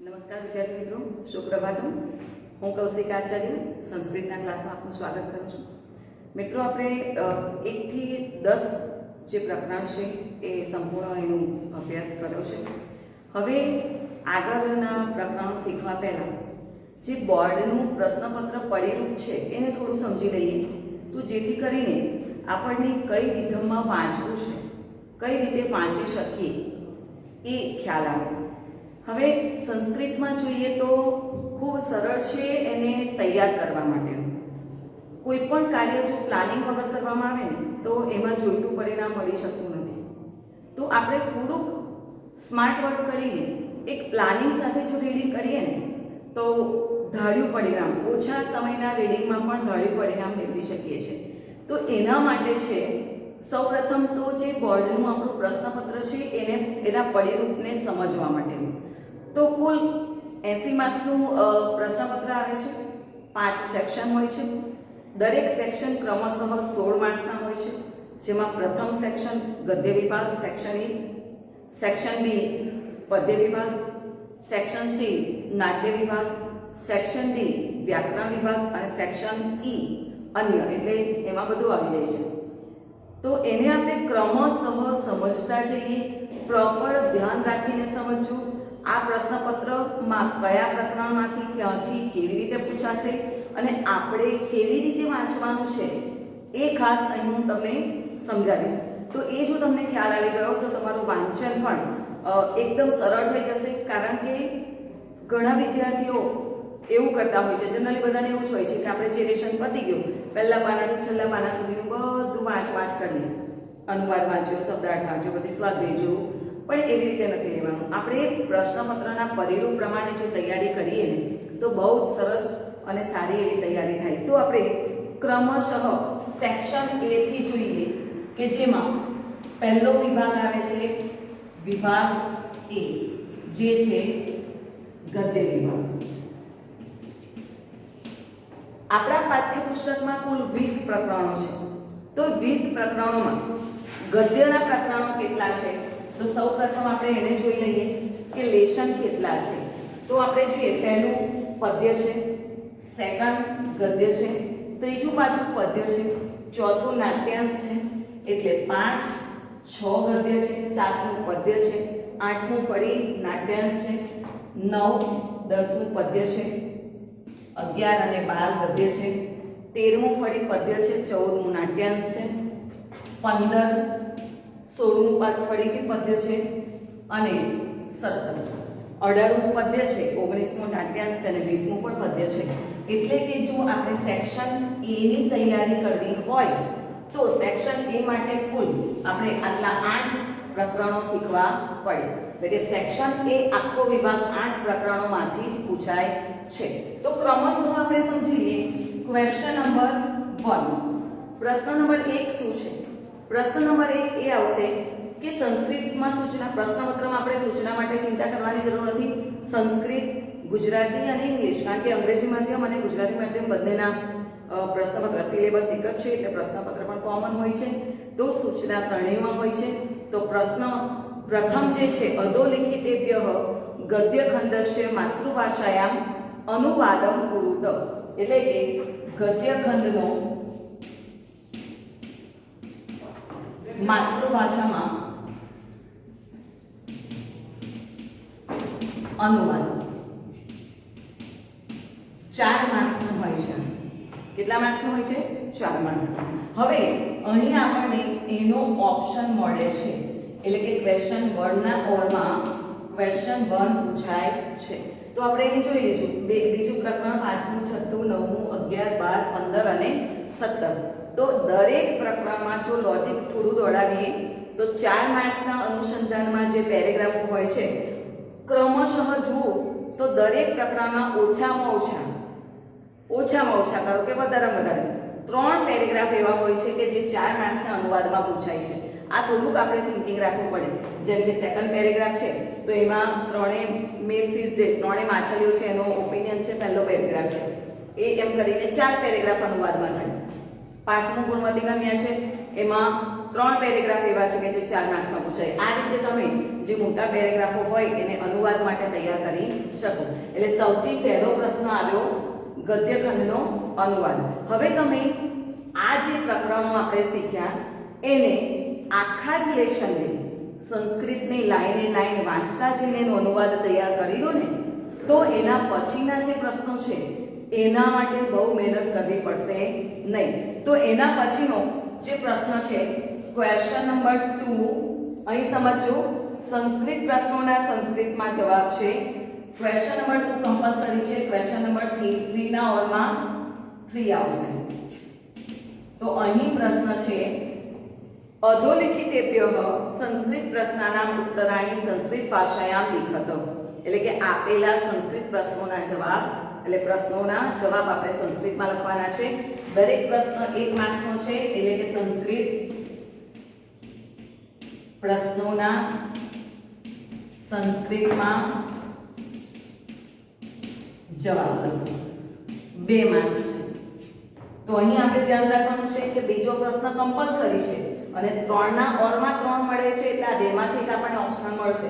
નમસ્કાર વિદ્યાર્થી મિત્રો, સુપ્રભાતમ. હું કૌશિક આચાર્ય સંસ્કૃતના ક્લાસમાં આપનું સ્વાગત કરું છું. મિત્રો, આપણે 1 થી 10 જે પ્રકરણ છે એ સંપૂર્ણ એનું અભ્યાસ કર્યો છે. હવે આગળના પ્રકરણો શીખવા પહેલાં જે બોર્ડનું પ્રશ્નપત્ર પરિરૂપ છે એને થોડું સમજી લઈએ, તો જેથી કરીને આપણને કઈ વિધમમાં વાંચવું છે, કઈ રીતે વાંચી શકીએ એ ખ્યાલ આવે. હવે સંસ્કૃતમાં જોઈએ તો ખૂબ સરળ છે એને તૈયાર કરવા માટેનું. કોઈ પણ કાર્ય જો પ્લાનિંગ વગર કરવામાં આવે ને તો એમાં જોઈતું પરિણામ મળી શકતું નથી. તો આપણે થોડુંક સ્માર્ટ વર્ક કરીને એક પ્લાનિંગ સાથે જો રીડિંગ કરીએ ને તો ધાર્યું પરિણામ, ઓછા સમયના રીડિંગમાં પણ ધાર્યું પરિણામ મેળવી શકીએ છીએ. તો એના માટે છે સૌપ્રથમ તો જે બોર્ડનું આપણું પ્રશ્નપત્ર છે એના પરિરૂપને સમજવા માટેનું. તો કુલ 80 માર્ક્સનું પ્રશ્નપત્ર આવે છે. 5 સેક્શન હોય છે. દરેક સેક્શન ક્રમશઃ 16 માર્ક્સના હોય છે, જેમાં પ્રથમ સેક્શન ગદ્ય વિભાગ, સેક્શન એ, સેક્શન બી પદ્ય વિભાગ, સેક્શન સી નાટ્ય વિભાગ, સેક્શન ડી વ્યાકરણ વિભાગ અને સેક્શન ઈ અન્ય, એટલે એમાં બધું આવી જાય છે. તો એને આપણે ક્રમશઃ સમજતા જઈએ, પ્રોપર ધ્યાન રાખીને સમજવું. આ પ્રશ્નપત્રમાં કયા પ્રકરણમાંથી ક્યાંથી કેવી રીતે પૂછાશે અને આપણે કેવી રીતે વાંચવાનું છે એ ખાસ અહીં હું તમને સમજાવીશ. તો એ જો તમને ખ્યાલ આવી ગયો તો તમારું વાંચન પણ એકદમ સરળ થઈ જશે. કારણ કે ઘણા વિદ્યાર્થીઓ એવું કરતા હોય છે, જનરલી બધાને એવું જ હોય છે કે આપણે જે લેશન પતી ગયું પહેલા પાનાથી છેલ્લા પાના સુધીનું બધું વાંચ કરીએ. અનુવાદ વાંચ્યો, શબ્દાર્થ વાંચ્યો, પછી સ્વાધ્યાય જોયું, પણ એવી રીતે નથી લેવાનું. આપણે પ્રશ્નપત્રના પરિરૂપ પ્રમાણે જો તૈયારી કરીએ ને તો બહુ જ સરસ અને સારી એવી તૈયારી થાય. તો આપણે ક્રમશઃ સેક્શન એ થી જોઈએ કે જેમાં પહેલો વિભાગ આવે છે વિભાગ એ, જે છે ગદ્ય વિભાગ. આપણા પાઠ્યપુસ્તકમાં કુલ 20 પ્રકરણો છે. તો 20 પ્રકરણોમાં ગદ્યના પ્રકરણો કેટલા છે તો સૌપ્રથમ આપણે એને જોઈ લઈએ કે લેશન કેટલા છે. તો આપણે જોઈએ, પહેલું પદ્ય છે, સેકન્ડ ગદ્ય છે, ત્રીજું પાછું પદ્ય છે, ચોથું નાટ્યાંશ છે એટલે 5, 6 ગદ્ય છે, 7મું પદ્ય છે, 8મું ફરી નાટ્યાંશ છે, 9, 10મું પદ્ય છે, 11 અને 12 ગદ્ય છે, 13મું ફરી પદ્ય છે, 14મું નાટ્યાંશ છે, 15, 16મું ફરીથી પદ્ય છે અને 17, 18મું પદ્ય છે, 19મું નાટ્યાંશ છે અને 20મું પણ પદ્ય છે. એટલે કે જો આપણે સેક્શન એ ની તૈયારી કરવી હોય તો સેક્શન એ માટે કુલ આપણે આટલા 8 પ્રકરણો શીખવા પડે. એટલે કે સેક્શન એ આખો વિભાગ 8 પ્રકરણોમાંથી જ પૂછાય છે. તો ક્રમશઃ આપણે સમજી લઈએ. ક્વેશ્ચન નંબર 1, પ્રશ્ન નંબર 1 શું છે? પ્રશ્ન નંબર 1 એ આવશે કે સંસ્કૃતમાં સૂચના, પ્રશ્નપત્રમાં આપણે સૂચના માટે ચિંતા કરવાની જરૂર નથી. સંસ્કૃત, ગુજરાતી અને ઇંગ્લિશ, કારણ કે અંગ્રેજી માધ્યમ અને ગુજરાતી માધ્યમ બંનેના પ્રશ્નપત્ર સિલેબસ એક જ છે એટલે પ્રશ્નપત્ર પણ કોમન હોય છે. તો સૂચના ત્રણેયમાં હોય છે. તો પ્રશ્ન પ્રથમ જે છે અધોલિખિતેભ્ય ગદ્ય ખંડસ્ય માતૃભાષાયામ અનુવાદમ કુરુત, એટલે કે ગદ્ય ખંડનો માતૃભાષામાં અનુવાદ 4 માર્ક્સનું હોય છે. કેટલા માર્ક્સનું હોય છે? 4 માર્ક્સનું. હવે અહીં આપણને એનો ઓપ્શન મળે છે, એટલે કે ક્વેશ્ચન 1 ના ઓરમાં ક્વેશ્ચન 1 પૂછાય છે. તો આપણે અહીં જોઈ લેશું. બીજું પ્રકરણ 5મું, 6મું, 9મું, 11, 12, 15 અને 17. તો દરેક પ્રકરણમાં જો લોજિક થોડું દોડાવીએ તો 4 માર્ક્સના અનુસંધાનમાં જે પેરેગ્રાફો હોય છે ક્રમશઃ જુઓ તો દરેક પ્રકરણમાં ઓછામાં ઓછા કરો કે વધારે 3 પેરેગ્રાફ એવા હોય છે કે જે 4 માર્ક્સના અનુવાદમાં પૂછાય છે. આ થોડુંક આપણે થિંકિંગ રાખવું પડે. જેમ કે સેકન્ડ પેરેગ્રાફ છે તો એમાં 3 મેલ ફીસ, જે 3 માછલીઓ છે એનો ઓપિનિયન છે, પહેલો પેરેગ્રાફ છે એ એમ કરીને 4 પેરેગ્રાફ અનુવાદમાં થાય. 5મું ગુણવત્તિકા છે એમાં 3 પેરેગ્રાફ એવા છે કે જે 4 માર્ક્સમાં પૂછાય. આ રીતે તમે જે મોટા પેરેગ્રાફો હોય એને અનુવાદ માટે તૈયાર કરી શકો. એટલે સૌથી પહેલો પ્રશ્ન આવ્યો ગદ્યખંડનો અનુવાદ. હવે તમે આ જે પ્રકરણો આપણે શીખ્યા એને આખા જ લેશનને સંસ્કૃતની લાઈને લાઈન વાંચતા જઈને એનો અનુવાદ તૈયાર કરી દો ને તો એના પછીના જે પ્રશ્નો છે એના માટે બહુ મહેનત કરવી પડશે નહીં. તો એના પછીનો જે પ્રશ્ન છે ક્વેશ્ચન નંબર 2, અહીં સમજો સંસ્કૃત પ્રશ્નોના સંસ્કૃતમાં જવાબ છે. ક્વેશ્ચન નંબર 2 કમ્પલસરી છે. ક્વેશ્ચન નંબર 3 ના ઓરમાં 3 આવશે. તો અહીં પ્રશ્ન છે અધોલિખિતેભ્યઃ સંસ્કૃત પ્રશ્નાનામ ઉત્તરાણી સંસ્કૃત ભાષાયામ લિખત. એટલે કે આપેલા સંસ્કૃત પ્રશ્નોના જવાબ એટલે પ્રશ્નોના જવાબ આપણે સંસ્કૃતમાં લખવાના છે. દરેક પ્રશ્ન 1 માર્ક્સનો છે. એટલે કે સંસ્કૃત પ્રશ્નોના સંસ્કૃતમાં જવાબ લખો. 2 માર્ક્સ છે. તો અહીં આપણે ધ્યાન રાખવાનું છે કે બીજો પ્રશ્ન કમ્પલસરી છે અને 3 ના ઓરમાં 3 મળે છે એટલે આ બેમાંથી એક આપણને ઓપ્શન મળશે.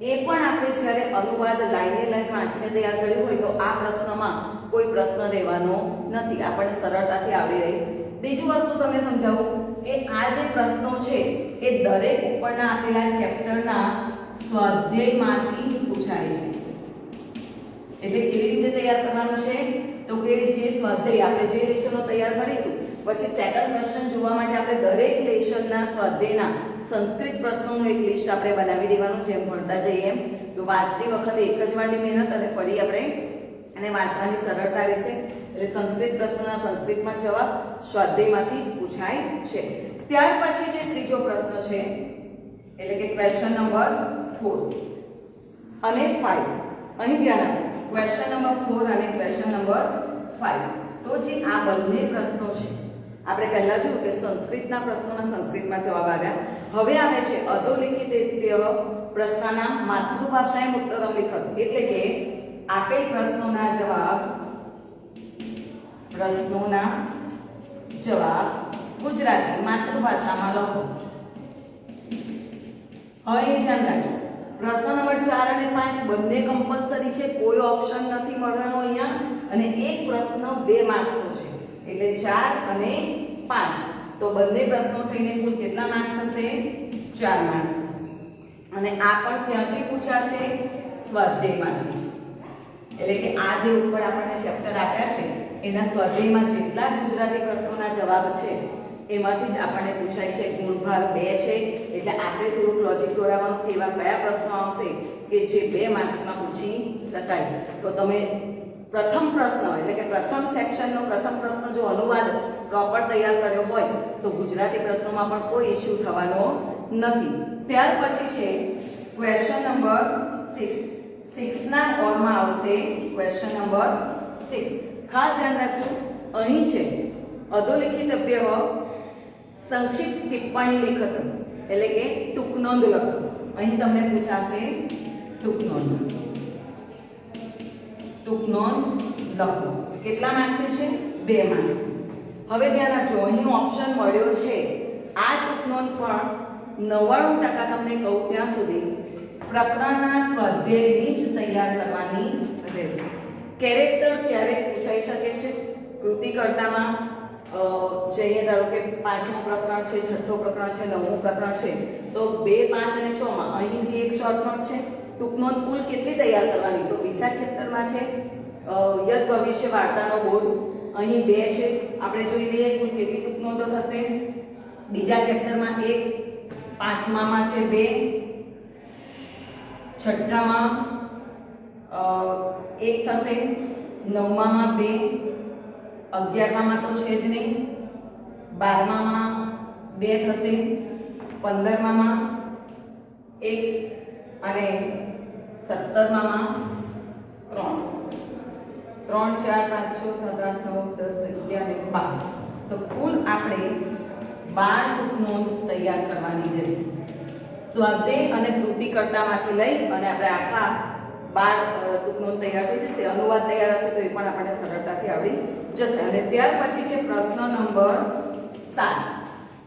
એ પણ આપણે જ્યારે અનુવાદ લાઈને લાઈન વાંચીને તૈયાર કર્યું હોય તો આ પ્રશ્નમાં કોઈ પ્રશ્ન દેવાનો નથી, આપણને સરળતાથી આવડી રહે. બીજું વસ્તુ તમને સમજાવું કે આ જે પ્રશ્નો છે એ દરેક ઉપરના આપેલા ચેપ્ટરના સ્વાધ્યાયમાંથી જ પૂછાય છે. એટલે કેવી રીતે તૈયાર કરવાનું છે તો કે જે સ્વાધ્યાય આપણે જે લેશનો તૈયાર કરીશું પછી સેકન્ડ ક્વેશ્ચન જોવા માટે આપણે દરેક લેશનના સ્વાધ્યાયના સંસ્કૃત પ્રશ્નોનું એક લિસ્ટ આપણે બનાવી દેવાનું, જેમ ભણતા જઈએ એમ. તો વાંચતી વખતે એક જ વારની મહેનત અને ફરી આપણે અને વાંચવાની સરળતા રહેશે. એટલે સંસ્કૃત પ્રશ્નોના સંસ્કૃતમાં જવાબ સ્વાધ્યાયમાંથી જ પૂછાય છે. ત્યાર પછી જે ત્રીજો પ્રશ્ન છે એટલે કે ક્વેશ્ચન નંબર 4 અને 5. અહીં ધ્યાન આપો ક્વેશ્ચન નંબર 4 અને ક્વેશ્ચન નંબર 5. તો જે આ બંને પ્રશ્નો છે આપણે પહેલા જોયું કે સંસ્કૃતના પ્રશ્નોના સંસ્કૃતમાં જવાબ આવ્યા. હવે આવે છે અધોલિખિતેભ્યઃ પ્રશ્નાનામ માતૃભાષાયામ ઉત્તરમ લિખત. એટલે કે આપેલ પ્રશ્નોના જવાબ ગુજરાતી માતૃભાષામાં લખો. હવે એ ધ્યાન રાખજો પ્રશ્ન નંબર 4 અને 5 બંને કમ્પલસરી છે, કોઈ ઓપ્શન નથી મળવાનો અહીંયા. અને એક પ્રશ્ન 2 માર્ક્સનો છે એટલે 4 અને 5. તો બંને પ્રશ્નો થઈને કુલ કેટલા માર્ક્સ થશે? 4 માર્ક્સ થશે. અને આ પણ ક્યાંથી પૂછાશે? સ્વાધ્યાયમાંથી. એટલે કે આ જે ઉપર આપણને ચેપ્ટર આપ્યા છે એના સ્વાધ્યાયમાં જેટલા ગુજરાતી પ્રશ્નોના જવાબ છે એમાંથી જ આપણને પૂછાય છે. ગુણભાર 2 છે એટલે આપણે થોડુંક લોજિક દોરાવવાનું કે એવા કયા પ્રશ્નો આવશે કે જે 2 માર્ક્સમાં પૂછી શકાય. તો તમે પ્રથમ પ્રશ્ન એટલે કે પ્રથમ સેક્શનનો પ્રથમ પ્રશ્ન જો અનુવાદ પ્રોપર તૈયાર કર્યો હોય તો ગુજરાતી પ્રશ્નોમાં પણ કોઈ ઇશ્યુ થવાનો નથી. ત્યાર પછી છે ક્વેશ્ચન નંબર 6. 6 ના ઓરમાં આવશે ક્વેશ્ચન નંબર 6. ખાસ ધ્યાન રાખજો અહીં છે અધોલિખિતેભ્યઃ સંક્ષિપ્ત ટિપ્પણી લિખત. એટલે કે ટૂંકનોંધ લખો. અહીં તમને પૂછાશે ટૂંકનોંધ લખો. કેટલા માર્ક્સ છે? 2 માર્ક્સ. હવે ધ્યાન રાખજો અહીં ઓપ્શન મળ્યો છે આ ટૂંકનોંધ પણ 99% તમને કહું ત્યાં સુધી પ્રકરણના સ્વાધ્યાયની જ તૈયાર કરવાની રહેશે. કેરેક્ટર ક્યારેક પૂછાઈ શકે છે કૃતિકર્તામાં. જઈએ ધારો કે 5મું પ્રકરણ છે, 6થું પ્રકરણ છે, 9મું પ્રકરણ છે તો 2, 5 અને 6 માં અહીંથી એક શોર્ટ નોટ છે. ટૂંકનોંધ કુલ કેટલી તૈયાર કરવાની? તો બીજા ચેપ્ટરમાં છે યદ ભવિષ્ય વાર્તાનો બોધ. અહીં 2 છે. આપણે જોઈ લઈએ કુલ કેટલી ટૂંકનોંધો થશે. બીજા ચેપ્ટરમાં 1, 5મામાં છે 2, 6ઠામાં 1 થશે, 9મામાં 2, 11મામાં તો છે જ નહીં, 12મામાં 2 થશે, 15મામાં 1 અને 17મામાં 3. 3, 4, 5, 6, 7, 8, 9, 10, 11 અને 12. તો કુલ આપણે 12 ટૂંકનોંધ તૈયાર કરવાની રહેશે. સ્વાધ્યાય અને કૃતિકર્તામાંથી લઈ અને આપણે આખા 12 ટૂંકનોંધ તૈયાર થઈ જશે. અનુવાદ તૈયાર હશે તો એ પણ આપણને સરળતાથી આવડી જશે. અને ત્યાર પછી છે પ્રશ્ન નંબર 7.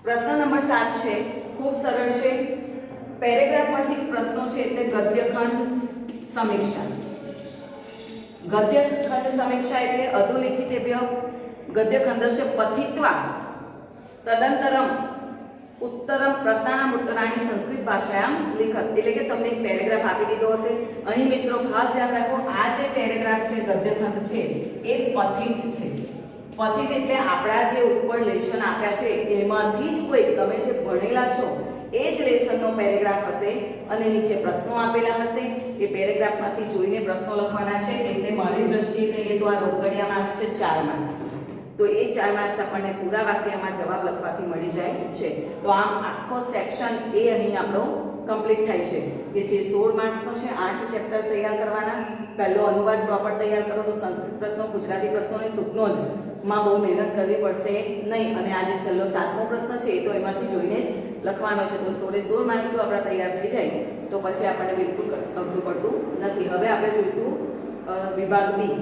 પ્રશ્ન નંબર 7 છે, ખૂબ સરળ છે. પેરેગ્રાફ પરથી પ્રશ્નો છે એટલે ગદ્યખંડ સમીક્ષા. ગદ્યખંડ સમીક્ષા એટલે અધોલિખિતેભ્ય ગદ્યખંડસ્ય પઠિત્વા તદંતરમ ઉત્તરમ પ્રશ્નાનામ ઉત્તરાણી સંસ્કૃત ભાષાયામ લિખત. એટલે કે તમને એક પેરેગ્રાફ આપી દીધો હશે. અહીં મિત્રો ખાસ ધ્યાન રાખો, આ જે પેરેગ્રાફ છે ગદ્યખંડ છે એ પઠિત છે. પઠિત એટલે આપણા જે ઉપર લેશન આપ્યા છે એમાંથી જ કોઈ તમે જે ભણેલા છો એ જ લેસનનો પેરેગ્રાફ હશે અને નીચે પ્રશ્નો આપેલા હશે. એ પેરેગ્રાફમાંથી જોઈને પ્રશ્નો લખવાના છે. એટલે મારી દ્રષ્ટિએ કહીએ તો આ રોકડિયા માર્ક્સ છે 4 માર્ક્સ. તો એ 4 માર્ક્સ આપણને પૂરા વાક્યમાં જવાબ લખવાથી મળી જાય છે. તો આમ આખો સેક્શન એ અહીં આપણો કમ્પ્લીટ થાય છે કે જે 16 માર્ક્સનો છે. 8 ચેપ્ટર તૈયાર કરવાના. પહેલો અનુવાદ પ્રોપર તૈયાર કરો તો સંસ્કૃત પ્રશ્નો, ગુજરાતી પ્રશ્નોની ટૂંકનોંધમાં બહુ મહેનત કરવી પડશે નહીં. અને આ જે છેલ્લો 7મો પ્રશ્ન છે એ તો એમાંથી જોઈને જ લખવાનો છે. તો 16 માર્ક્સ જો આપણા તૈયાર થઈ જાય તો પછી આપણને બિલકુલ અઘરું પડતું નથી. હવે આપણે જોઈશું વિભાગ બી.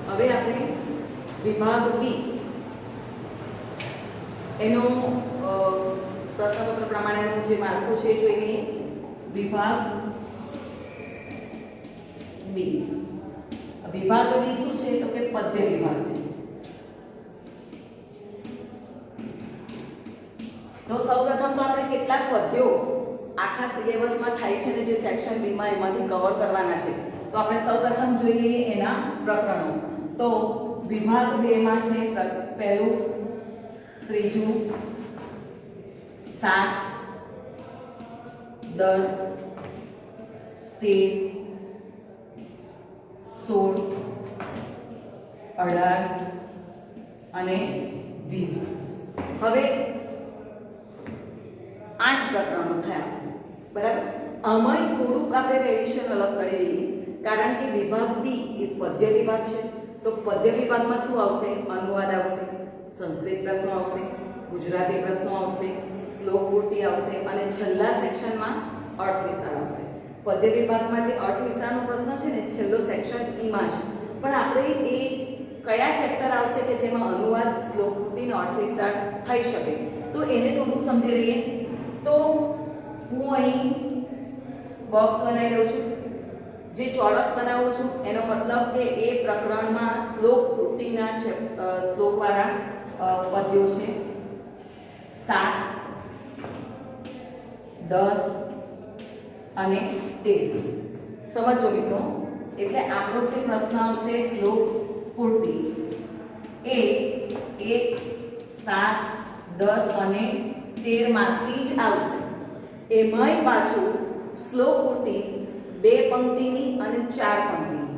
હવે આપણે વિભાગ બી એનો પ્રશ્નપત્ર પ્રમાણેનું જે માળખું છે એ જોઈ લઈએ. વિભાગ બી. વિભાગ બી શું છે તો કે પદ્ય વિભાગ છે. તો સૌપ્રથમ તો આપણે કેટલાક પદ્યો આખા સિલેબસમાં થાય છે ને જે સેક્શન બી માં એમાંથી કવર કરવાના છે. તો આપણે સૌપ્રથમ જોઈ લઈએ એના પ્રકરણો. તો વિભાગ 2 માં છે પહેલું, ત્રીજું, 7, 10, 13, 16, 18 અને 20. હવે 8 પ્રકરણો થયા. બરાબર. આમાં થોડુંક આપણે વેરિએશન અલગ કરી લઈએ કારણ કે વિભાગ બી એ પદ્ય વિભાગ છે. તો પદ્ય વિભાગમાં શું આવશે? અનુવાદ આવશે, સંસ્કૃત પ્રશ્નો આવશે, ગુજરાતી પ્રશ્નો આવશે, શ્લોક પૂર્તિ આવશે અને છેલ્લા સેક્શનમાં અર્થ વિસ્તાર આવશે. પદ્ય વિભાગમાં જે અર્થ વિસ્તારનો પ્રશ્ન છે ને છેલ્લો સેક્શન ઈમાં છે. પણ આપણે એ કયા ચેપ્ટર આવશે કે જેમાં અનુવાદ, શ્લોક પૂર્તિ અને અર્થ વિસ્તાર થઈ શકે તો એને થોડુંક સમજી લઈએ. તો હું અહીં બોક્સ બનાવી દઉં છું. જે ચોરસ બનાવું છું એનો મતલબ કે એ પ્રકરણમાં શ્લોક પૂર્તિના શ્લોકવાળા પદ્યો છે. 7, 10 અને 13. સમજો મિત્રો. એટલે આપણો જે પ્રશ્ન આવશે શ્લોક પૂર્તિ એ 1, 7, 10 અને 13 માંથી જ આવશે. એમાંય પાછું શ્લોક પૂર્તિ 2 પંક્તિની અને 4 પંક્તિની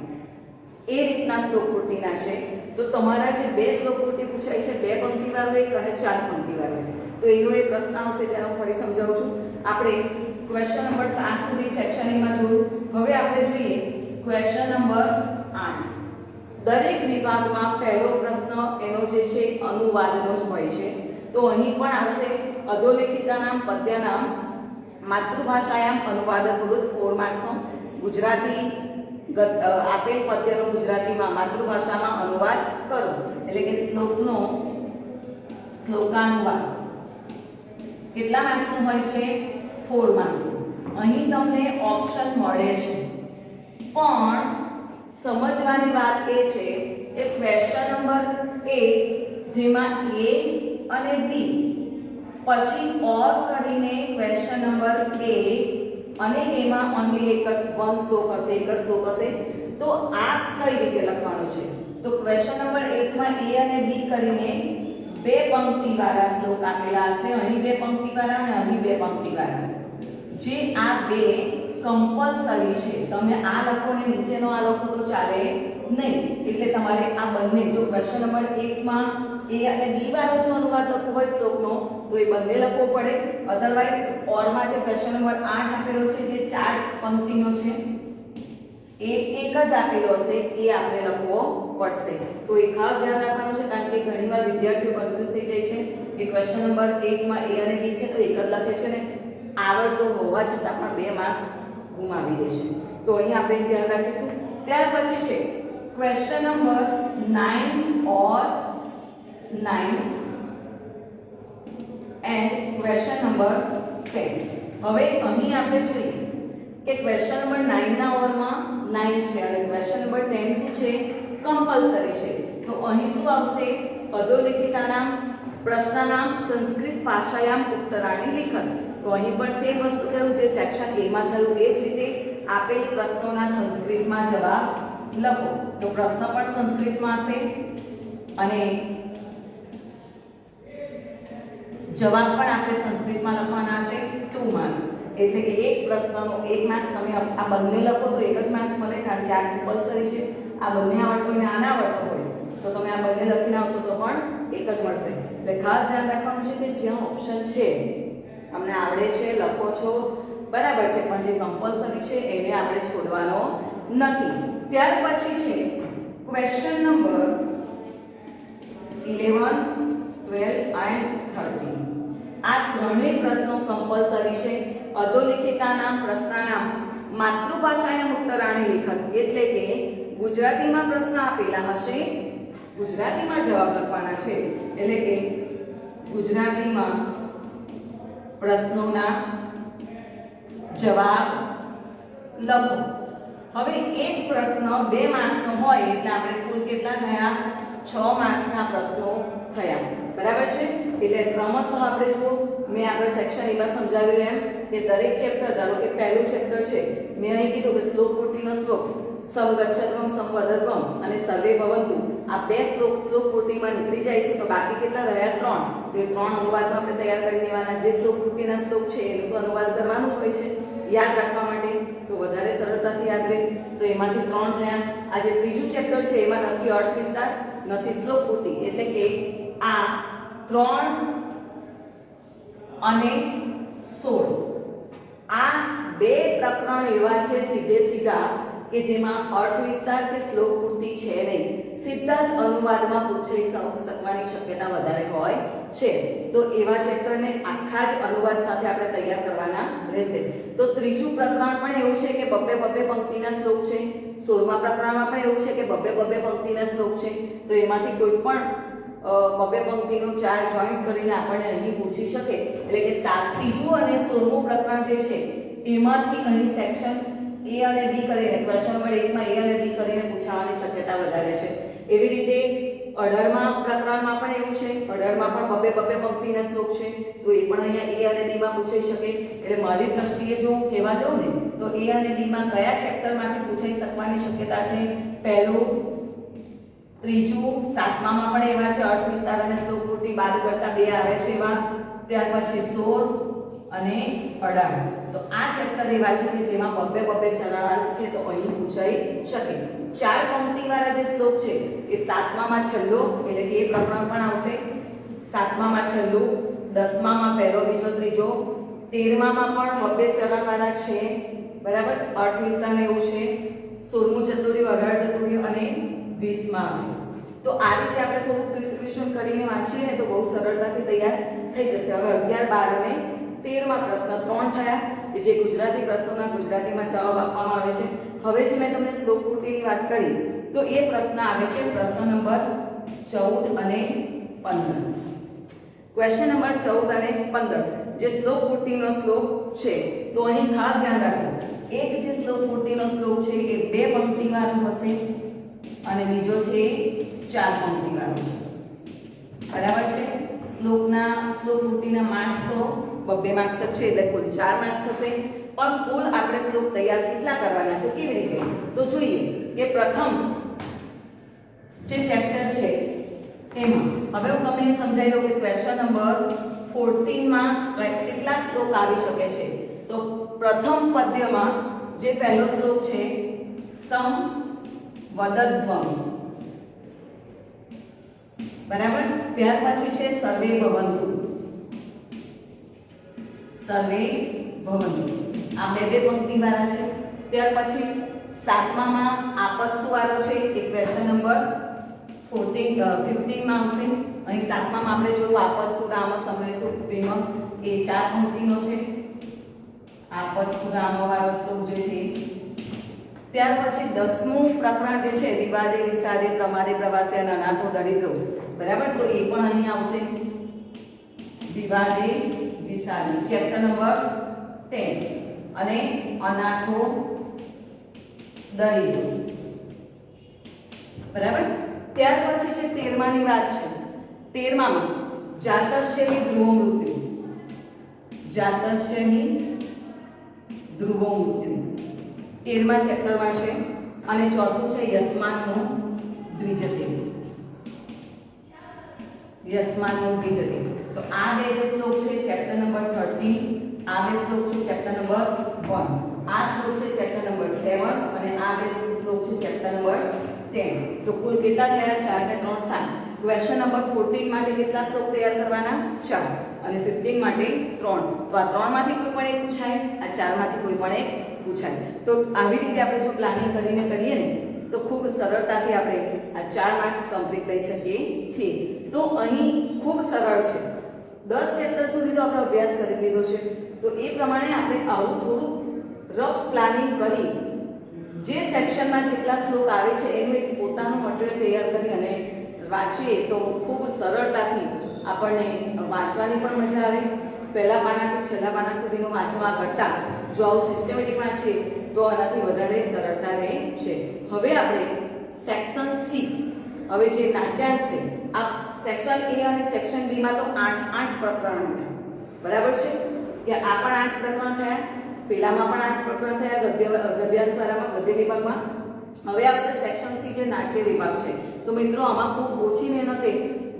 એ રીતના શ્લોક પૂર્તિના છે. તો તમારા જે 2 શ્લોક પૂર્તિ પૂછાય છે 2 પંક્તિવાળો એક અને 4 પંક્તિવાળો, તો એનો એ પ્રશ્ન આવશે તેનો ફરી સમજાવું છું. આપણે ક્વેશ્ચન નંબર 7 સુધી સેક્શન માં જોયું. હવે આપણે જોઈએ ક્વેશ્ચન નંબર 8. દરેક વિભાગમાં પહેલો પ્રશ્ન એનો જે છે અનુવાદનો જ હોય છે. તો અહીં પણ આવશે અધોલિખિતાનામ પદ્યનામ માતૃભાષાયામ અનુવાદકૃત 4 માર્ક્સનો. ગુજરાતી આપેલ પદ્યનો ગુજરાતીમાં માતૃભાષામાં અનુવાદ કરો એટલે કે શ્લોકનો શ્લોકાનુવાદ કેટલા માર્ક્સનો હોય છે? 4 માર્ક્સનો. અહીં તમને ઓપ્શન મળે છે પણ સમજવાની વાત એ છે કે ક્વેશ્ચન નંબર 1 જેમાં A અને B પછી ઓર કરીને ક્વેશ્ચન નંબર 1 અને એમાં ઓન્લી એક જ વન શ્લોક હશે, એક જ શ્લોક હશે. તો આ કઈ રીતે લખવાનું છે? તો ક્વેશ્ચન નંબર 1 માં A અને B કરીને 2 પંક્તિવાળા શ્લોક આપેલા હશે. અહીં 2 પંક્તિવાળા અને અહીં 2 પંક્તિવાળા. જે આ 2 કમ્પલસરી છે. તમે આ લખો ને નીચેનો આ લખો તો ચાલે નહીં. એટલે તમારે આ બંને જો ક્વેશ્ચન નંબર 1 માં A અને B વાળો જો અનુવાદ લખવો હોય શ્લોકનો તો એ બંને લખવો પડે. અધરવાઇઝ ઓરમાં જે ક્વેશ્ચન નંબર 8 આપેલો છે જે 4 પંક્તિનો છે એ એક જ આપેલો હશે એ આપણે લખવો પડશે. તો એ ખાસ ધ્યાન રાખવાનું છે કારણ કે ઘણીવાર વિદ્યાર્થીઓ કન્ફ્યુઝ થઈ જાય છે કે ક્વેશ્ચન નંબર 1 માં A અને B છે તો એક જ લખે છે ને આવડતો હોવા છતાં પણ 2 માર્ક્સ ગુમાવી દે છે. તો અહીં આપણે ધ્યાન રાખીશું. ત્યાર પછી છે question number 9 or 9 and question number 10. હવે અહીં આપણે જોઈએ કે ક્વેશ્ચન નંબર 9 ના ઓરમાં 9 છે અને ક્વેશ્ચન નંબર 10 શું છે? કમ્પલસરી છે. તો અહીં શું આવશે? અધોલિખિતાનામ પ્રશ્નાનામ સંસ્કૃત ભાષાયામ ઉત્તરાણી લિખન. તો અહીં પણ સેમ વસ્તુ થયું જે સેક્શન A માં થયું એ જ રીતે આપેલ પ્રશ્નોના સંસ્કૃતમાં જવાબ લખો. તો પ્રશ્ન પણ સંસ્કૃતમાં હશે અને જવાબ પણ આપણે સંસ્કૃતમાં લખવાના હશે 2 માર્ક્સ. એટલે કે એક પ્રશ્નનો 1 માર્ક્સ તમે આ બંને લખો તો એક જ માર્ક્સ મળે, કારણ કે આ કમ્પલસરી છે. આ બંને આવડતો હોય ને આ ના આવડતો હોય તો તમે આ બંને લખીને આવશો તો પણ એક જ મળશે. એટલે ખાસ ધ્યાન રાખવાનું છે કે જ્યાં ઓપ્શન છે તમને આવડે છે, લખો છો, બરાબર છે, પણ જે કમ્પલસરી છે એને આપણે છોડવાનો નથી. ત્યાર પછી છે ક્વેશ્ચન નંબર 11, 12 એન્ડ 13. આ ત્રણેય પ્રશ્નો કમ્પલસરી છે. અધોલિખિતાનામ પ્રશ્નાનામ માતૃભાષાયામ ઉત્તરાણી લિખન. એટલે કે ગુજરાતીમાં પ્રશ્ન આપેલા હશે, ગુજરાતીમાં જવાબ લખવાના છે. એટલે કે ગુજરાતીમાં પ્રશ્નોના જવાબ લખો. હવે એક પ્રશ્ન 2 માર્ક્સનો હોય એટલે આપણે કુલ કેટલા થયા? 6 માર્ક્સના પ્રશ્નો થયા, બરાબર છે. એટલે ક્રમશઃ આપણે જુઓ, મેં આગળ સેક્શન એમાં સમજાવ્યું એમ કે દરેક ચેપ્ટર, ધારો કે પહેલું ચેપ્ટર છે, મેં અહીં કીધું કે શ્લોક પૂર્તિનો શ્લોક સમગચ્છત્વમ સમવદત્વમ અને સર્વે ભવંતુ, આ 2 શ્લોક પૂર્તિમાં નીકળી જાય છે. તો બાકી કેટલા રહ્યા? 3. તો એ 3 અનુવાદમાં આપણે તૈયાર કરી દેવાના. જે શ્લોક પૂર્તિના શ્લોક છે એનું તો અનુવાદ કરવાનું જ હોય છે યાદ રાખવા માટે, તો વધારે સરળતાથી યાદ રહે. તો એમાંથી 3 થયા. આ જે ત્રીજું ચેપ્ટર છે એમાં નથી અર્થ વિસ્તાર, નથી શ્લોક પૂર્તિ, એટલે કે આ 3 અને 16 આ 2 પ્રકરણ એવા છે સીધે સીધા કે જેમાં અર્થ વિસ્તાર કે શ્લોક પૂર્તિ છે નહીં, સીધા જ અનુવાદમાં પૂછાઈ શકવાની શક્યતા વધારે હોય છે. તો એવા ચેપ્ટરને આખા જ અનુવાદ સાથે આપણે તૈયાર કરવાના રહેશે. તો ત્રીજું પ્રકરણ પણ એવું છે કે બબ્બે પંક્તિના શ્લોક છે. 16મા પ્રકરણમાં પણ એવું છે કે બબ્બે પંક્તિના શ્લોક છે. તો એમાંથી કોઈ પણ બબ્બે પંક્તિનો 4 જોઈન્ટ કરીને આપણને અહીં પૂછી શકે. એટલે કે ત્રીજું અને 16મું પ્રકરણ જે છે એમાંથી અહીં સેક્શન A અને B કરીને ક્વેશ્ચન નંબર 1 માં A અને B કરીને પૂછાવાની શક્યતા વધારે છે. એવી રીતે 18મા પ્રકરણમાં પણ એવું છે. 18માં પણ બબ્બે પંક્તિના શ્લોક છે. તો એ પણ અહીંયા A અને B માં પૂછાઈ શકે. એટલે મારી દ્રષ્ટિએ જો હું કહેવા જાઉં ને તો A અને B માં કયા ચેપ્ટરમાંથી પૂછાઈ શકવાની શક્યતા છે? પહેલું, ત્રીજું, 7મામાં પણ એવા છે. અર્થ વિસ્તાર અને શ્લોક પૂર્તિ બાદ કરતા 2 આવે છે એવા. ત્યાર પછી 16 અને 18. તો આ ચેપ્ટર એવા છે કે જેમાં બબ્બે ચરણ છે તો અહીં પૂછાઈ શકે. 4 પંક્તિવાળા જે શ્લોક છે એ 7મામાં છેલ્લો, એટલે કે એ પ્રકરણ પણ આવશે. 7મામાં છેલ્લું, 10મામાં પહેલો, બીજો, ત્રીજો, 13મામાં પણ બબ્બે ચરણવાળા છે, બરાબર. અર્થ વિસ્તાર એવું છે. 16મું જતું રહ્યું, 18 જતું રહ્યું અને 20માં છે. તો આ રીતે આપણે થોડુંક ડિસ્ક્રિપ્શન કરીને વાંચીએ ને તો બહુ સરળતાથી તૈયાર થઈ જશે. હવે 11, 12 અને 13મા પ્રશ્ન 3 થયા કે જે ગુજરાતી પ્રશ્નોના ગુજરાતીમાં જવાબ આપવામાં આવે છે. હવે જે મેં તમને શ્લોક પૂર્તિની વાત કરી તો એ પ્રશ્ન આવે છે પ્રશ્ન નંબર 14 અને 15. ક્વેશ્ચન નંબર 14 અને 15 જે શ્લોક પૂર્તિનો શ્લોક છે. તો અહીં ખાસ ધ્યાન રાખો, એક જે શ્લોક પૂર્તિનો શ્લોક છે એ 2 પંક્તિવાળો હશે અને બીજો છે 4 પંક્તિવાળો છે, બરાબર છે. શ્લોક પૂર્તિના માર્ક્સ તો 2 માર્ક્સ જ છે, એટલે કુલ 4 માર્ક્સ થશે. પણ કુલ આપણે શ્લોક તૈયાર કેટલા કરવાના છે, કેવી રીતે? તો જોઈએ કે પ્રથમ જે ચેપ્ટર છે એમાં હવે હું તમને સમજાવી દઉં કે ક્વેશ્ચન નંબર 14 માં કેટલા શ્લોક આવી શકે છે. તો પ્રથમ પદ્યમાં જે પહેલો શ્લોક છે સમ વદધ્વમ, બરાબર. ત્યાર પછી છે સર્વે ભવંતુ, સર્વે ભવંતુ. આ 2 પંક્તિવાળા છે. ત્યાર પછી 7મામાં આપત્સુ વાળો છે એ ક્વેશ્ચન નંબર 15 માં આવશે. અહીં 7મામાં આપણે જોયું આપત્સુ રામ સમરેસુ પ્રેમ, એ 4 પંક્તિનો છે. આપત્સુ રામ વાળો શ્લોક જે છે. ત્યાર પછી 10મું પ્રકરણ જે છે વિવાદે વિસાદે પ્રમાદે પ્રવાસે અને અનાથો દરિદ્રો, બરાબર. તો એ પણ અહીં આવશે. વિવાદે વિશાલી, ચેપ્ટર નંબર 10. અને અનાથો દરિદ્ર, બરાબર. ત્યાર પછી છે 13માની વાત છે. 13મામાં જાતસ્યની ધ્રુવમૃત્યુ, જાતસ્યની ધ્રુવમૃત્યુ 13મા ચેપ્ટરમાં છે. અને ચોથું છે યસ્માનનો દ્વિજતે, યસ્માનનો દ્વિજતે. તો આ બે જે શ્લોક છે ચેપ્ટર નંબર 13, આ બે શ્લોક છે ચેપ્ટર નંબર 1, આ શ્લોક છે ચેપ્ટર નંબર 7 અને આ બે શ્લોક છે ચેપ્ટર નંબર 10. તો કુલ કેટલા થયા? 4 ને 3 7. ક્વેશ્ચન નંબર 14 માટે કેટલા શ્લોક તૈયાર કરવાના? 4 અને 15 માટે 3. તો આ 3 માંથી કોઈ પણ એક પૂછાય, આ 4 માંથી કોઈ પણ એક પૂછાય. તો આવી રીતે આપણે જો પ્લાનિંગ કરીને કરીએ ને તો ખૂબ સરળતાથી આપણે આ 4 માર્ક્સ કમ્પ્લીટ લઈ શકીએ છીએ. તો અહીં ખૂબ સરળ છે. 10 ચેપ્ટર સુધી તો આપણે અભ્યાસ કરી લીધો છે. તો એ પ્રમાણે આપણે આવું થોડું રફ પ્લાનિંગ કરી જે સેક્શનમાં જેટલા શ્લોક આવે છે એનું એક પોતાનું મટીરીયલ તૈયાર કરી અને વાંચીએ તો ખૂબ સરળતાથી આપણને વાંચવાની પણ મજા આવે. પહેલા પાનાથી છેલ્લા પાના સુધીનું વાંચવા કરતાં જો આવું સિસ્ટમેટિક વાંચીએ તો આનાથી વધારે સરળતા રહે છે. હવે આપણે સેક્શન સી, હવે જે નાટ્યાંશ છે, આ સેક્શન એ અને સેક્શન બી માં તો 8 પ્રકરણો હતા, બરાબર છે. કે આ પણ 8 પ્રકરણ થયા, પેલામાં પણ 8 પ્રકરણ થયા ગદ્યાંશ વાળામાં, ગદ્ય વિભાગમાં. હવે આવશે સેક્શન સી જે નાટ્ય વિભાગ છે. તો મિત્રો આમાં ખૂબ ઓછી મહેનતે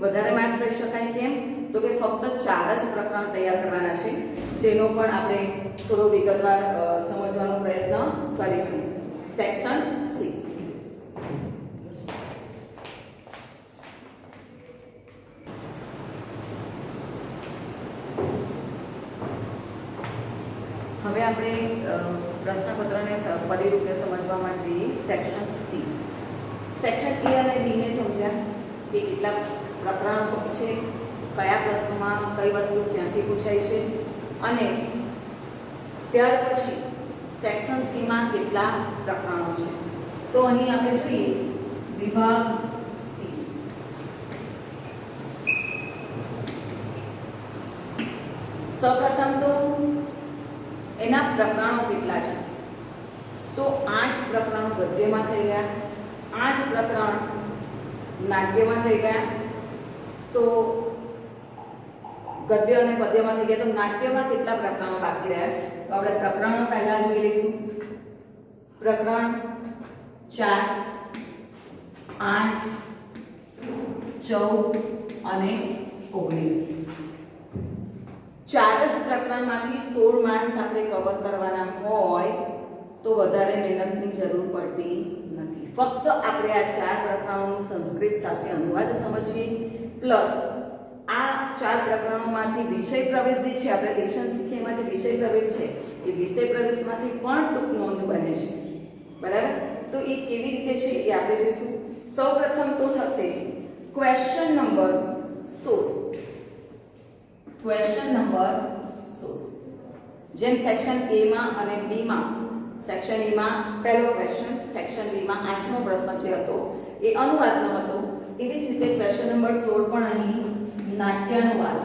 વધારે માર્ક્સ લઈ શકાય. કેમ? તો કે ફક્ત 4 જ પ્રકરણ તૈયાર કરવાના છે, જેનો પણ આપણે થોડો વિગતવાર સમજવાનો પ્રયત્ન કરીશું. Section C. હવે આપણે પ્રશ્નપત્રને પરિરૂપે સમજવા માટે જઈએ. Section C. સેક્શન એ અને બી ને સમજ્યા કે કેટલા પ્રકરણો છે, કયા પ્રશ્નોમાં કઈ વસ્તુ ક્યાંથી પૂછાય છે, અને ત્યાર પછી સેક્શન સી માં કેટલા પ્રકરણો છે. તો અહીં આપણે જોઈએ વિભાગ સી. સૌપ્રથમ તો એના પ્રકરણો કેટલા છે? તો 8 પ્રકરણો ગદ્યમાં થઈ ગયા, 8 પ્રકરણ નાટ્યમાં થઈ ગયા. તો ગદ્ય અને પદ્યમાં થઈ ગયા. તો નાટ્યમાં કેટલા પ્રકરણો બાકી રહ્યા? તો આપણે પ્રકરણો પહેલા જોઈ લઈશું. પ્રકરણ 4, 8, 14 અને 19. 4 જ પ્રકરણમાંથી 16 માર્ક્સ આપણે કવર કરવાના હોય તો વધારે મહેનતની જરૂર પડતી નથી. ફક્ત આપણે આ 4 પ્રકરણોનું સંસ્કૃત સાથે અનુવાદ સમજીએ, પ્લસ આ 4 પ્રકરણોમાંથી વિષય પ્રવેશ જે છે, આપણે લેશન શીખીએ એમાં જે વિષય પ્રવેશ છે એ વિષય પ્રવેશમાંથી પણ ટૂંક નોંધ બને છે, બરાબર. તો એ કેવી રીતે છે એ આપણે જોઈશું. સૌપ્રથમ તો થશે ક્વેશ્ચન નંબર 16. ક્વેશ્ચન નંબર 16 જેમ સેક્શન એ માં અને બી માં, સેક્શન એ માં પહેલો ક્વેશ્ચન, સેક્શન બી માં 8મો પ્રશ્ન જે હતો એ અનુવાદનો હતો, એવી જ રીતે ક્વેશ્ચન નંબર 16 પણ અહીં નાટ્યાનુવાદ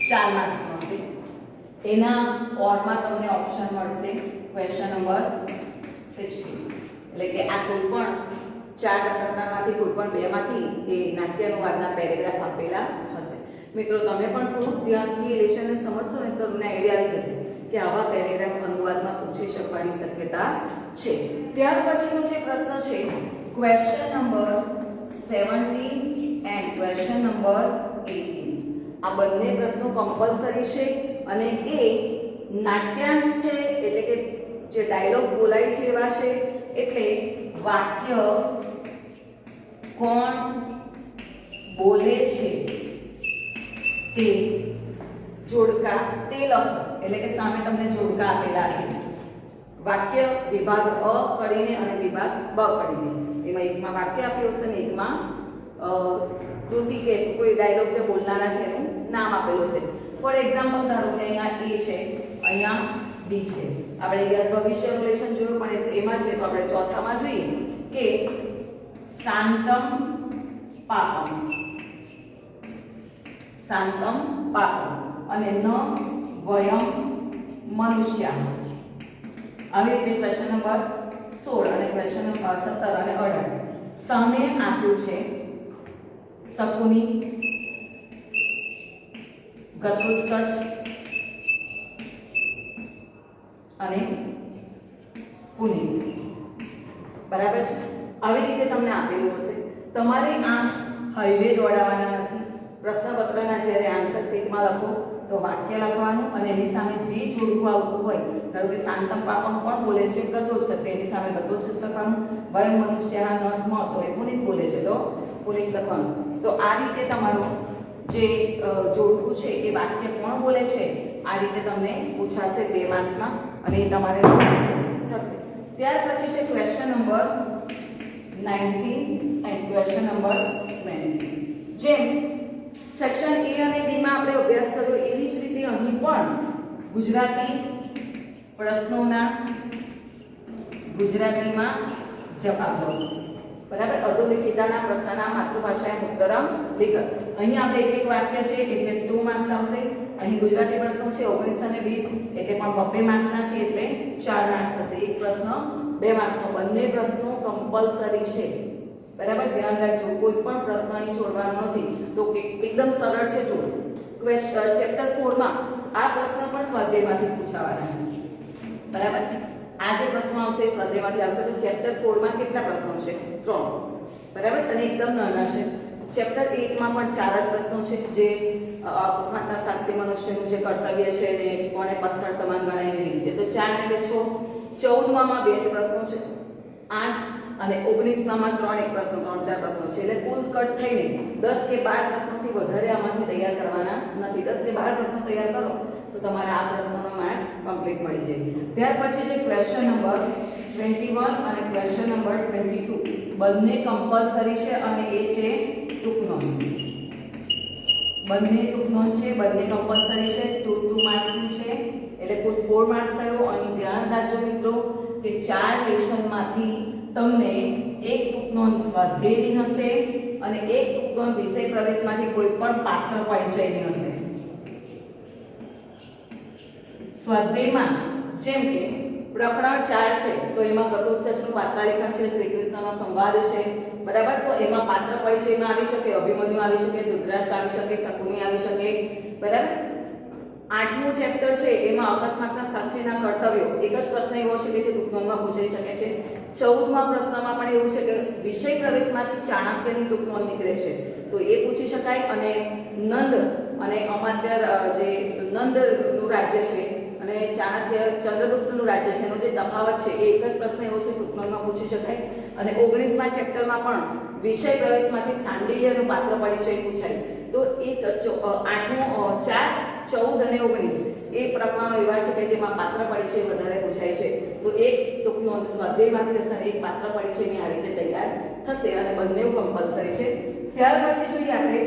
4 માર્ક્સ મળશે. એના ઓરમાં તમને ઓપ્શન મળશે ક્વેશ્ચન નંબર 16, એટલે કે આ કોઈ પણ 4 પ્રકરણમાંથી કોઈ પણ 2 માંથી એ નાટ્યાનુવાદના પેરેગ્રાફ આપેલા હશે. મિત્રો તમે પણ થોડું ધ્યાનથી લેશનને સમજશો ને તો તમને આઈડિયા આવી જશે કે આવા પેરેગ્રાફ અનુવાદમાં પૂછી શકવાની શક્યતા છે. ત્યાર પછીનો જે પ્રશ્ન છે question number 17 and question number 18. આ બંને પ્રશ્નો કમ્પલસરી છે અને એ નાટ્યાંશ છે, એટલે કે જે ડાયલોગ બોલાય છે એવા છે. એટલે વાક્ય કોણ બોલે છે તે જોડકા તે લખો, એટલે કે સામે તમને જોડકા આપેલા હશે. વાક્ય વિભાગ અ કરીને અને વિભાગ બ કરીને, એમાં એકમાં વાક્ય આપ્યું હશે ને એકમાં કૃતિ કે કોઈ ડાયલોગ જે બોલનારા છે એનું નામ આપેલું છે. ફોર એક્ઝામ્પલ ધારો કે અહીંયા એ છે, અહીંયા બી છે. આપણે અહીંયા ભવિષ્ય રિલેશન જોયું પણ એમાં છે, તો આપણે ચોથામાં જોઈએ કે શાંતમ પાપમ. શાંતમ પાપમ અને ન વયમ મનુષ્ય. આવી રીતે ક્વેશ્ચન નંબર 16 અને ક્વેશ્ચન નંબર 17 અને 18 સામે આપ્યું છે શકુની, ગતુજકચ અને પુની. બરાબર છે. આવી રીતે તમને આપેલું હશે. તમારે આ હાઈવે દોડાવવાના નથી. પ્રશ્નપત્રના જ્યારે આન્સર શીટમાં લખો તો વાક્ય લખવાનું અને એની સામે જે જોડવું આવતું હોય, ધારો કે શાંતમ પાપમ કોણ બોલે છે? ગતોજ. એની સામે ગતોજ લખવાનું. વયમ મનુષ્ય ન સ્મ તો એ પુનિત બોલે છે તો પુનિત લખવાનું. તો આ રીતે તમારું જે જોડવું છે એ વાક્ય કોણ બોલે છે આ રીતે તમને પૂછાશે 2 માર્ક્સમાં અને એ તમારે થશે. ત્યાર પછી છે question number 19 and question number 20. જેમ સેક્શન A અને B માં આપણે અભ્યાસ કર્યો એવી જ રીતે અહીં પણ ગુજરાતી પ્રશ્નોના ગુજરાતીમાં જવાબ દો. બરાબર. અધોલિખિતાના પ્રશ્નના માતૃભાષાએ ઉત્તરમ લિખ. અહીં આપણે એક વાક્ય છે એટલે 2 માર્ક્સ આવશે. અહીં ગુજરાતી પ્રશ્નો છે 19 અને 20 એટલે પણ 2 માર્ક્સના છે એટલે 4 માર્ક્સ થશે. એક પ્રશ્ન 2 માર્ક્સનો. બંને પ્રશ્નો કમ્પલસરી છે. બરાબર. ધ્યાન રાખજો, કોઈ પણ પ્રશ્ન અહીં છોડવાનો નથી. તો એકદમ સરળ છે. જો ચેપ્ટર 4 માં આ પ્રશ્ન પણ સ્વાધ્યાયમાંથી પૂછાવાના છે. બરાબર. આ જે પ્રશ્નો આવશે સ્વાધ્યાયમાંથી આવશે. તો ચેપ્ટર 4 માં કેટલા પ્રશ્નો છે? 3. બરાબર. અને એકદમ નાના છે. ચેપ્ટર 8 માં પણ 4 જ પ્રશ્નો છે, જે અકસ્માતના સાક્ષી મનુષ્યનું જે કર્તવ્ય છે ને કોણે પથ્થર સમાન ગણાય એની રીતે. તો 4 ને 6 14 માં 2 જ પ્રશ્નો છે. 8 અને 19 માં 3 એક પ્રશ્નો 3-4 પ્રશ્નો છે. એટલે કુલ કટ થઈને 10 કે 12 પ્રશ્નોથી વધારે આમાંથી તૈયાર કરવાના નથી. 10 કે 12 પ્રશ્નો તૈયાર કરો તો તમારા આ પ્રશ્નોના માર્ક્સ કમ્પ્લીટ મળી જાય. ત્યાર પછી છે ક્વેશ્ચન નંબર 21 અને ક્વેશ્ચન નંબર 22. બંને કમ્પલસરી છે અને એ છે ટૂંક નોંધ. બંને ટૂંક નોંધ છે, બંને કમ્પલસરી છે. 2 માર્ક્સની છે એટલે કુલ 4 માર્ક્સ થયો. અહીં ધ્યાન રાખજો મિત્રો કે 4 લેશનમાંથી તમને એક ટૂંક નોંધ સ્વાધ્યાયની હશે અને એક ટૂંક નોંધ વિષય પ્રવેશમાંથી કોઈ પણ પાત્ર પરિચયની હશે. સ્વાધ્યાયમાં જેમ કે પ્રકરણ 4 છે તો એમાં ગતોત્કચનું પાત્રાલેખન છે, શ્રી કૃષ્ણનો સંવાદ છે. બરાબર. તો એમાં પાત્ર પરિચયમાં આવી શકે અભિમન્યુ આવી શકે, ધૃતરાષ્ટ્ર આવી શકે, શકુની આવી શકે. બરાબર. 8મું ચેપ્ટર છે એમાં અકસ્માતના સાક્ષીના કર્તવ્યો. એક જ પ્રશ્ન એવો છે કે જે ટૂંકનોંધમાં પૂછાઈ શકે છે. 14મા પ્રશ્નમાં પણ એવું છે કે વિષય પ્રવેશમાંથી ચાણક્યની ટૂંકનોંધ નીકળે છે તો એ પૂછી શકાય. અને નંદ અને અમાત્ય જે નંદનું રાજ્ય છે અને ચાણક્ય ચંદ્રગુપ્તનું રાજ્ય છે એનો જે તફાવત છે એ એક જ પ્રશ્ન એવો છે ટૂંકનોંધમાં પૂછી શકાય. અને 19મા ચેપ્ટરમાં પણ વિષય પ્રવેશમાંથી સાંડિલ્યનું પાત્ર પરિચય પૂછાય. તો એક 8મું 4 14 અને 19 એ પ્રકરણો એવા છે કે જેમાં પાત્ર પરિચય વધારે પૂછાય છે. તો એક ટૂંકનોંધ સ્વાધ્યાયમાંથી હશે અને એક પાત્ર પરિચયની આ રીતે તૈયાર થશે અને બંને કમ્પલસરી છે. ત્યાર પછી જોઈએ આપણે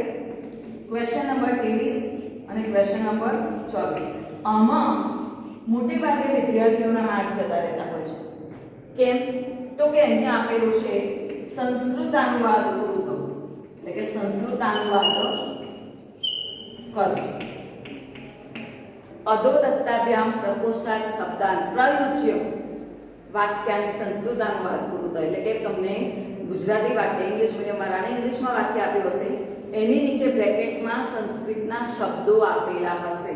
ક્વેશ્ચન નંબર 23 અને ક્વેશ્ચન નંબર 24. આમાં મોટે ભાગે વિદ્યાર્થીઓના માર્ક્સ જતા રહેતા હોય છે. કેમ? તો કે અહીંયા આપેલું છે સંસ્કૃતાનુવાદ કૃતો, એટલે કે સંસ્કૃતાનુવાદ કરો. અધોદત્તાભ્યામ પ્રકોષ્ઠાત શબ્દાન પ્રયુજ્ય વાક્યાની સંસ્કૃતાનુવાદ કૃતો. એટલે કે તમને ગુજરાતી વાક્ય ઇંગ્લિશ મીડિયમમાં વાળાને ઇંગ્લિશમાં વાક્ય આપ્યું હશે, એની નીચે બ્રેકેટમાં સંસ્કૃતના શબ્દો આપેલા હશે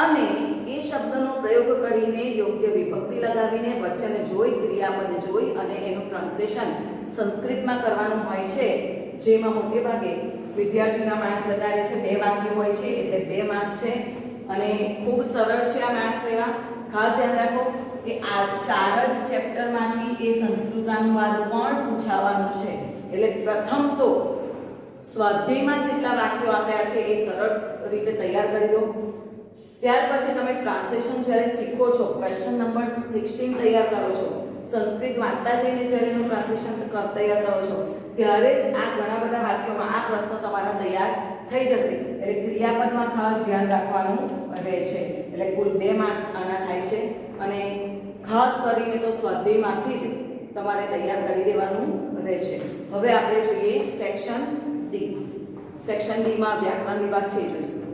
અને એ શબ્દનો પ્રયોગ કરીને યોગ્ય વિભક્તિ લગાવીને વચન જોઈ, ક્રિયાપદ જોઈ અને એનું ટ્રાન્સલેશન સંસ્કૃતમાં કરવાનું હોય છે. જેમાં મોટે ભાગે વિદ્યાર્થીઓના માર્ક્સ જતા રહે છે. 2 વાક્યો હોય છે એટલે 2 માર્ક્સ છે અને ખૂબ સરળ છે આ માર્ક્સ લેવા. ખાસ ધ્યાન રાખો કે આ 4 જ ચેપ્ટરમાંથી એ સંસ્કૃતાનુવાદ પણ પૂછાવાનું છે. એટલે પ્રથમ તો સ્વાધ્યાયમાં જેટલા વાક્યો આપ્યા છે એ સરળ રીતે તૈયાર કરી દો. ત્યાર પછી તમે ટ્રાન્સલેશન જ્યારે શીખો છો, ક્વેશ્ચન નંબર 16 તૈયાર કરો છો, સંસ્કૃત વાંચતા જઈને જ્યારે એનું ટ્રાન્સલેશન તૈયાર કરો છો ત્યારે જ આ ઘણા બધા વાક્યોમાં આ પ્રશ્ન તમારા તૈયાર થઈ જશે. એટલે ક્રિયાપદમાં ખાસ ધ્યાન રાખવાનું રહે છે. એટલે કુલ 2 માર્ક્સ આના થાય છે અને ખાસ કરીને તો સ્વાધ્યાયમાંથી જ તમારે તૈયાર કરી દેવાનું રહે છે. હવે આપણે જોઈએ સેક્શન ડી. સેક્શન બીમાં વ્યાકરણ વિભાગ છે એ જોઈશું.